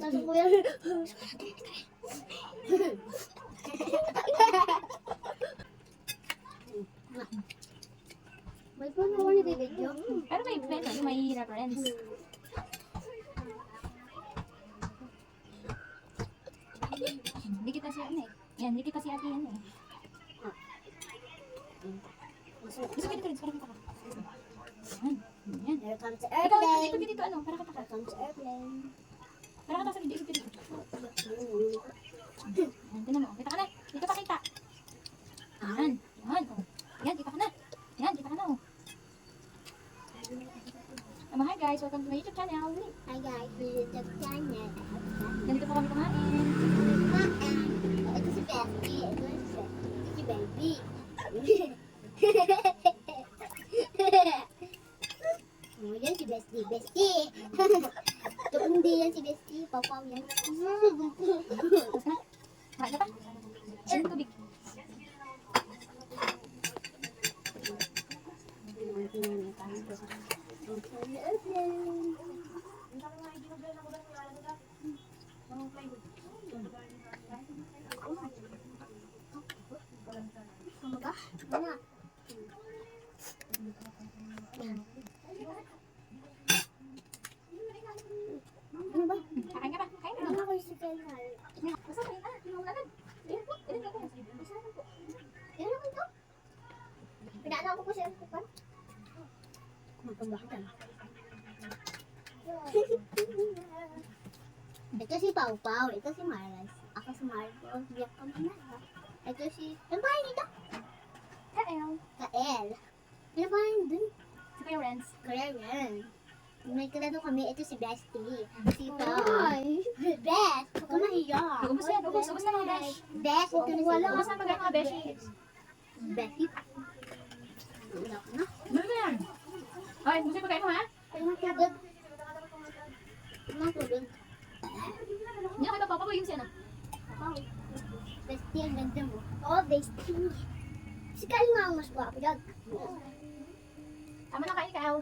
Tapos kuya. May pa na wala ni video. Pero may friends, may reference. Hindi kita si ano eh. Yan, hindi kita si ate yan eh. Gusto dito rin, parang ka. Yan. Here comes the Ikaw, airplane. dito ano, para ka Here comes the airplane. Para ka sa video, dito. Yan, tinan mo. Kita ka na. Dito pa kita. Yan. Yan. Oh. Yan, kita ka na. Yan, kita ka na. Oh. Hi guys, welcome to my YouTube channel. Hi guys, YouTube channel. Ganito po kami kumain. Ito si Bestie. Ito si Baby. Oh, yan si Bestie. Bestie. Ito hindi yan si Bestie. Papaw yan. Tapos na. Kain na pa. Sino tubig? Ano ba? Kain ka pa. Kain Ano na. ako yung second hari? Basta kain na. Tingnan mo agad. Ayan po. Ayan po. Basta po. Ano naman to? Pinaalam ko po siya ng kupan. Magpambakan. Ito si Pau Pau. Ito si Maras. Ako si Marcos. Biyak ka muna. Ito si... Ano ba yun dito? Kael. Kael. Ano ba yun dun? Si Kuya Renz. Kaya yan. May kalado kami. Ito si Bestie. Si Pau. Best! Huwag ka mahiya. Ubus yan. Ubus na mga besh. Best! Ito na Wala. si Ubus na mga beshi. Bestie. Wala ka na. Meron na yan. Ay, gusto yung pagkain mo ha? Ano ang tugod? Ano ang tugod? Hindi ako ipapapa ko yung si ano. Pau. Bestie ang ganda mo. Oh, Bestie. Si Kyle nga ang mas gwapo dyan. Tama na kain, Kael.